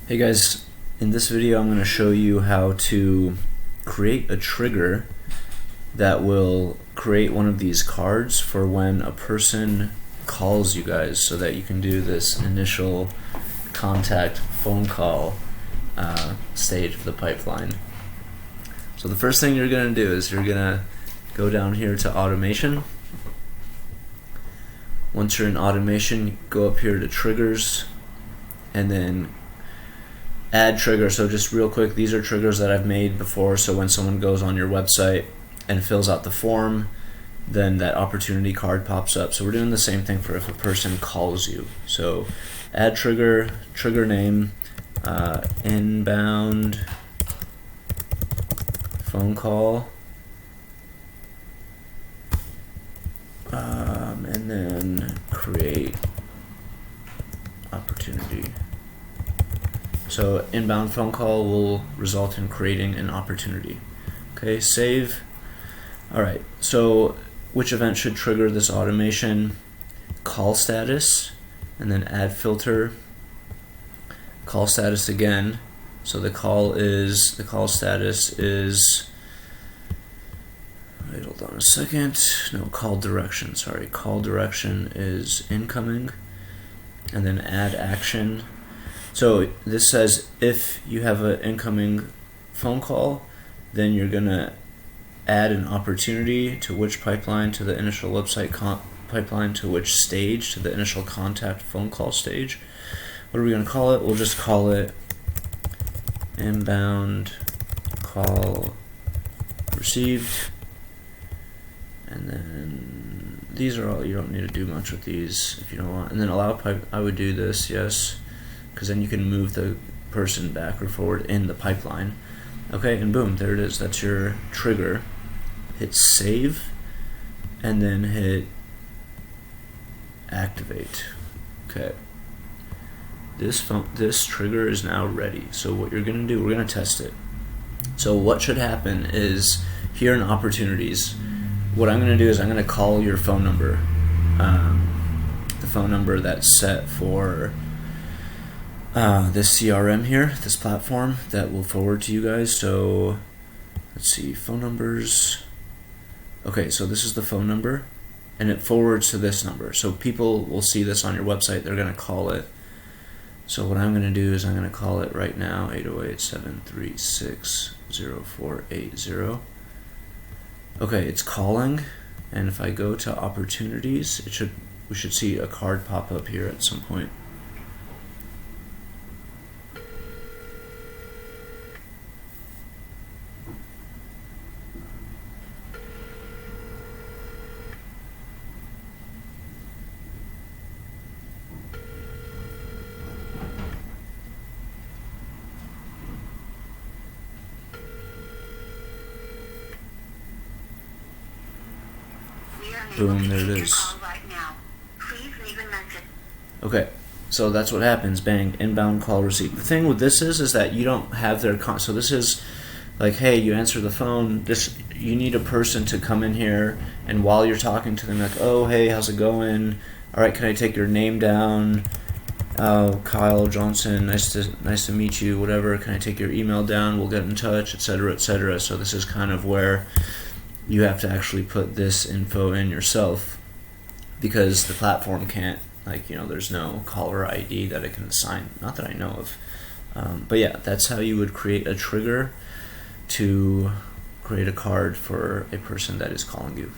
Hey guys, in this video I'm going to show you how to create a trigger that will create one of these cards for when a person calls you guys, so that you can do this initial contact phone call stage of the pipeline. So the first thing you're going to do is you're going to go down here to automation. Once you're in automation, go up here to triggers and then add trigger. So just real quick, these are triggers that I've made before, so when someone goes on your website and fills out the form, then that opportunity card pops up. So we're doing the same thing for if a person calls you. So add trigger, trigger name, inbound phone call, and then create opportunity. So inbound phone call will result in creating an opportunity. Okay, save. Alright, so which event should trigger this automation? Call status, and then add filter. Call status again. So the call status is, wait, hold on a second. No, call direction, sorry. Call direction is incoming. And then add action. So this says if you have an incoming phone call, then you're going to add an opportunity to which pipeline, to the initial website pipeline, to which stage, to the initial contact phone call stage. What are we going to call it? We'll just call it inbound call received. And then these are all, you don't need to do much with these if you don't want. And then allow pipe, I would do this, yes, because then you can move the person back or forward in the pipeline. Okay, and boom, there it is. That's your trigger. Hit save, and then hit activate. Okay, this trigger is now ready. So what you're gonna do, we're gonna test it. So what should happen is, here in opportunities, what I'm gonna do is I'm gonna call your phone number, the phone number that's set for this CRM here, this platform that will forward to you guys. So let's see, phone numbers. Okay, so this is the phone number, and it forwards to this number. So people will see this on your website, they're gonna call it. So what I'm gonna do is I'm gonna call it right now, 808-736-0480. Okay, it's calling, and if I go to opportunities, we should see a card pop up here at some point. Boom, there it is. Okay, so that's what happens. Bang, inbound call received. The thing with this is that you don't have their so this is like, hey, you answer the phone. You need a person to come in here, and while you're talking to them, like, oh, hey, how's it going? All right, can I take your name down? Kyle Johnson, nice to meet you. Whatever. Can I take your email down? We'll get in touch, etc., etc. So this is kind of where you have to actually put this info in yourself, because the platform can't, like, there's no caller ID that it can assign, not that I know of. But yeah, that's how you would create a trigger to create a card for a person that is calling you.